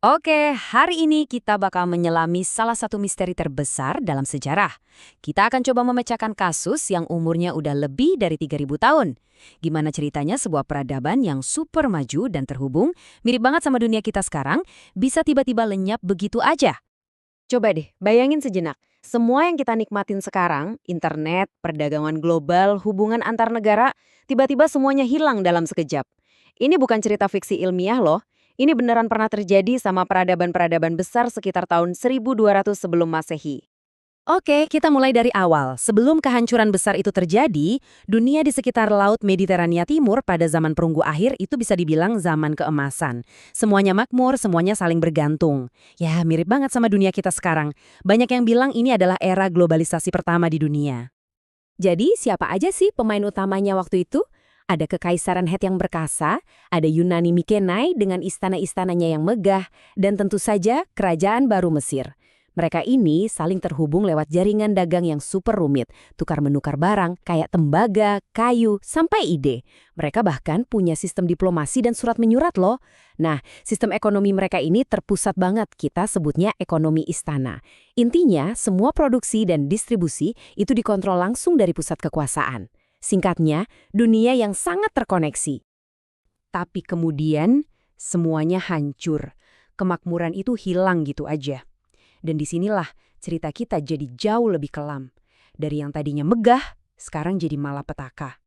Oke, hari ini kita bakal menyelami salah satu misteri terbesar dalam sejarah. Kita akan coba memecahkan kasus yang umurnya udah lebih dari 3.000 tahun. Gimana ceritanya sebuah peradaban yang super maju dan terhubung, mirip banget sama dunia kita sekarang, bisa tiba-tiba lenyap begitu aja. Coba deh, bayangin sejenak. Semua yang kita nikmatin sekarang, internet, perdagangan global, hubungan antar negara, tiba-tiba semuanya hilang dalam sekejap. Ini bukan cerita fiksi ilmiah loh. Ini beneran pernah terjadi sama peradaban-peradaban besar sekitar tahun 1200 sebelum Masehi. Oke, kita mulai dari awal. Sebelum kehancuran besar itu terjadi, dunia di sekitar Laut Mediterania Timur pada zaman perunggu akhir itu bisa dibilang zaman keemasan. Semuanya makmur, semuanya saling bergantung. Ya, mirip banget sama dunia kita sekarang. Banyak yang bilang ini adalah era globalisasi pertama di dunia. Jadi, siapa aja sih pemain utamanya waktu itu? Ada Kekaisaran Het yang berkasa, ada Yunani Mykenae dengan istana-istananya yang megah, dan tentu saja Kerajaan Baru Mesir. Mereka ini saling terhubung lewat jaringan dagang yang super rumit, tukar-menukar barang kayak tembaga, kayu, sampai ide. Mereka bahkan punya sistem diplomasi dan surat menyurat loh. Nah, sistem ekonomi mereka ini terpusat banget, kita sebutnya ekonomi istana. Intinya, semua produksi dan distribusi itu dikontrol langsung dari pusat kekuasaan. Singkatnya, dunia yang sangat terkoneksi. Tapi kemudian, semuanya hancur. Kemakmuran itu hilang gitu aja. Dan disinilah cerita kita jadi jauh lebih kelam. Dari yang tadinya megah, sekarang jadi malapetaka.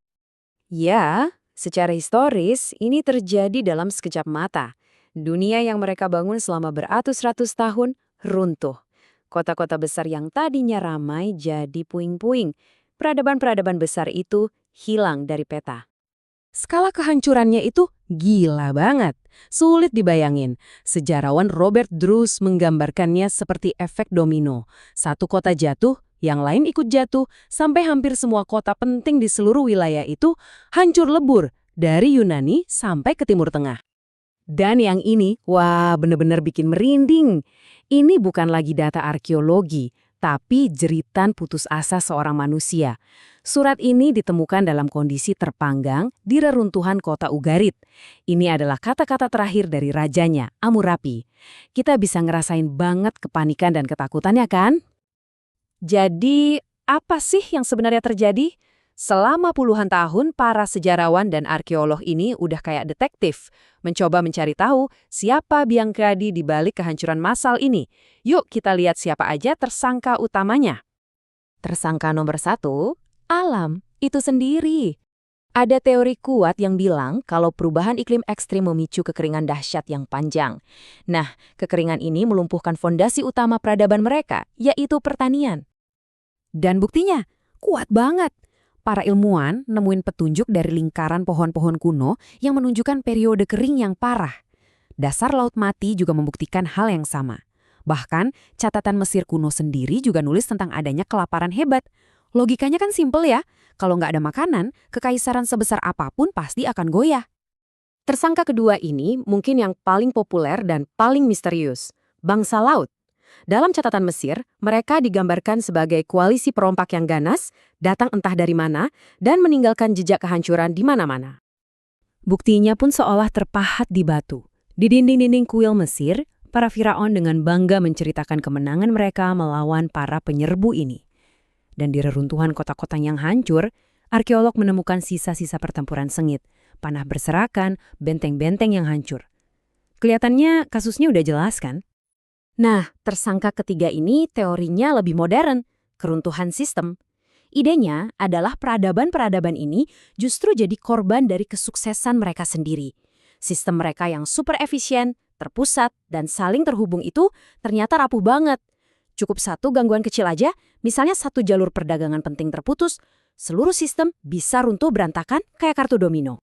Ya, secara historis ini terjadi dalam sekejap mata. Dunia yang mereka bangun selama beratus-ratus tahun runtuh. Kota-kota besar yang tadinya ramai jadi puing-puing. Peradaban-peradaban besar itu hilang dari peta. Skala kehancurannya itu gila banget. Sulit dibayangin. Sejarawan Robert Druce menggambarkannya seperti efek domino. Satu kota jatuh, yang lain ikut jatuh, sampai hampir semua kota penting di seluruh wilayah itu hancur lebur, dari Yunani sampai ke Timur Tengah. Dan yang ini, wah bener-bener bikin merinding. Ini bukan lagi data arkeologi, tapi jeritan putus asa seorang manusia. Surat ini ditemukan dalam kondisi terpanggang di reruntuhan kota Ugarit. Ini adalah kata-kata terakhir dari rajanya, Amurapi. Kita bisa ngerasain banget kepanikan dan ketakutannya kan? Jadi, apa sih yang sebenarnya terjadi? Selama puluhan tahun, para sejarawan dan arkeolog ini udah kayak detektif, mencoba mencari tahu siapa biang keladi di balik kehancuran massal ini. Yuk kita lihat siapa aja tersangka utamanya. Tersangka nomor 1, alam itu sendiri. Ada teori kuat yang bilang kalau perubahan iklim ekstrim memicu kekeringan dahsyat yang panjang. Nah, kekeringan ini melumpuhkan fondasi utama peradaban mereka, yaitu pertanian. Dan buktinya, kuat banget. Para ilmuwan nemuin petunjuk dari lingkaran pohon-pohon kuno yang menunjukkan periode kering yang parah. Dasar Laut Mati juga membuktikan hal yang sama. Bahkan, catatan Mesir kuno sendiri juga nulis tentang adanya kelaparan hebat. Logikanya kan simpel ya, kalau nggak ada makanan, kekaisaran sebesar apapun pasti akan goyah. Tersangka kedua ini mungkin yang paling populer dan paling misterius, bangsa laut. Dalam catatan Mesir, mereka digambarkan sebagai koalisi perompak yang ganas, datang entah dari mana, dan meninggalkan jejak kehancuran di mana-mana. Buktinya pun seolah terpahat di batu. Di dinding-dinding kuil Mesir, para firaun dengan bangga menceritakan kemenangan mereka melawan para penyerbu ini. Dan di reruntuhan kota-kota yang hancur, arkeolog menemukan sisa-sisa pertempuran sengit, panah berserakan, benteng-benteng yang hancur. Kelihatannya kasusnya udah jelas kan? Nah, tersangka ketiga ini teorinya lebih modern, keruntuhan sistem. Idenya adalah peradaban-peradaban ini justru jadi korban dari kesuksesan mereka sendiri. Sistem mereka yang super efisien, terpusat, dan saling terhubung itu ternyata rapuh banget. Cukup satu gangguan kecil aja, misalnya satu jalur perdagangan penting terputus, seluruh sistem bisa runtuh berantakan kayak kartu domino.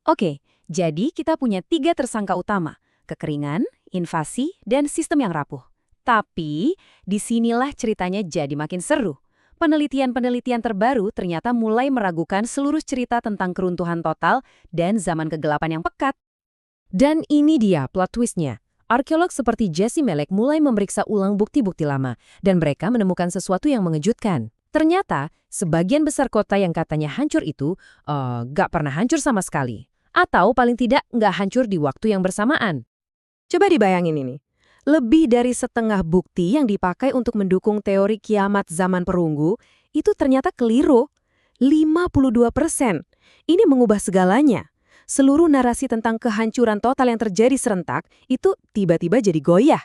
Oke, jadi kita punya 3 tersangka utama. Kekeringan, invasi, dan sistem yang rapuh. Tapi, disinilah ceritanya jadi makin seru. Penelitian-penelitian terbaru ternyata mulai meragukan seluruh cerita tentang keruntuhan total dan zaman kegelapan yang pekat. Dan ini dia plot twist-nya. Arkeolog seperti Jesse Melek mulai memeriksa ulang bukti-bukti lama, dan mereka menemukan sesuatu yang mengejutkan. Ternyata, sebagian besar kota yang katanya hancur itu, nggak pernah hancur sama sekali. Atau paling tidak nggak hancur di waktu yang bersamaan. Coba dibayangin ini. Lebih dari setengah bukti yang dipakai untuk mendukung teori kiamat zaman perunggu itu ternyata keliru. 52%. Ini mengubah segalanya. Seluruh narasi tentang kehancuran total yang terjadi serentak itu tiba-tiba jadi goyah.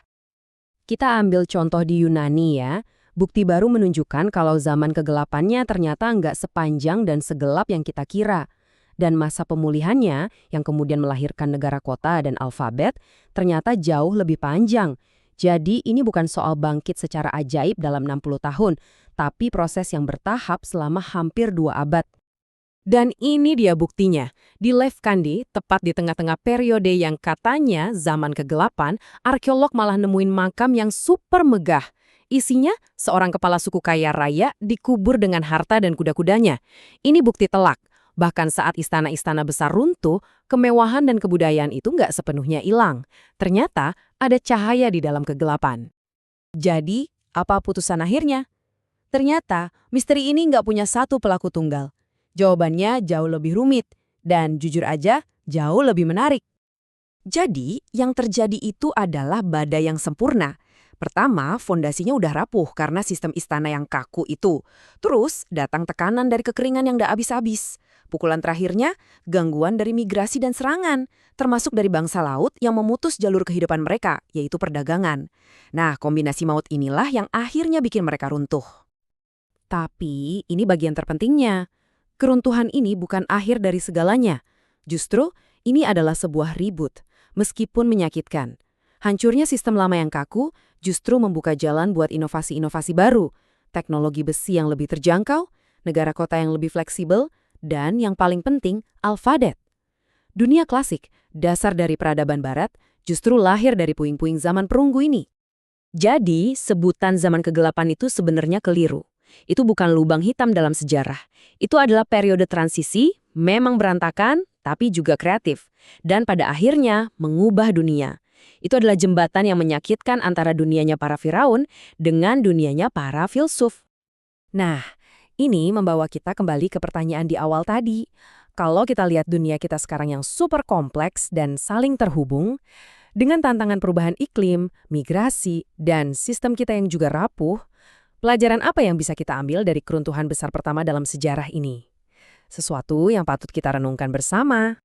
Kita ambil contoh di Yunani ya. Bukti baru menunjukkan kalau zaman kegelapannya ternyata nggak sepanjang dan segelap yang kita kira. Dan masa pemulihannya, yang kemudian melahirkan negara kota dan alfabet, ternyata jauh lebih panjang. Jadi ini bukan soal bangkit secara ajaib dalam 60 tahun, tapi proses yang bertahap selama hampir 2 abad. Dan ini dia buktinya. Di Lefkandi, tepat di tengah-tengah periode yang katanya zaman kegelapan, arkeolog malah nemuin makam yang super megah. Isinya, seorang kepala suku kaya raya dikubur dengan harta dan kuda-kudanya. Ini bukti telak. Bahkan saat istana-istana besar runtuh, kemewahan dan kebudayaan itu nggak sepenuhnya hilang. Ternyata ada cahaya di dalam kegelapan. Jadi, apa putusan akhirnya? Ternyata, misteri ini nggak punya satu pelaku tunggal. Jawabannya jauh lebih rumit, dan jujur aja, jauh lebih menarik. Jadi, yang terjadi itu adalah badai yang sempurna. Pertama, fondasinya udah rapuh karena sistem istana yang kaku itu. Terus, datang tekanan dari kekeringan yang nggak habis-habis. Pukulan terakhirnya, gangguan dari migrasi dan serangan, termasuk dari bangsa laut yang memutus jalur kehidupan mereka, yaitu perdagangan. Nah, kombinasi maut inilah yang akhirnya bikin mereka runtuh. Tapi, ini bagian terpentingnya. Keruntuhan ini bukan akhir dari segalanya. Justru, ini adalah sebuah reboot, meskipun menyakitkan. Hancurnya sistem lama yang kaku justru membuka jalan buat inovasi-inovasi baru, teknologi besi yang lebih terjangkau, negara kota yang lebih fleksibel, dan yang paling penting, alfabet. Dunia klasik, dasar dari peradaban barat, justru lahir dari puing-puing zaman perunggu ini. Jadi, sebutan zaman kegelapan itu sebenarnya keliru. Itu bukan lubang hitam dalam sejarah. Itu adalah periode transisi, memang berantakan, tapi juga kreatif. Dan pada akhirnya, mengubah dunia. Itu adalah jembatan yang menyakitkan antara dunianya para Firaun dengan dunianya para filsuf. Nah, ini membawa kita kembali ke pertanyaan di awal tadi. Kalau kita lihat dunia kita sekarang yang super kompleks dan saling terhubung, dengan tantangan perubahan iklim, migrasi, dan sistem kita yang juga rapuh, pelajaran apa yang bisa kita ambil dari keruntuhan besar pertama dalam sejarah ini? Sesuatu yang patut kita renungkan bersama.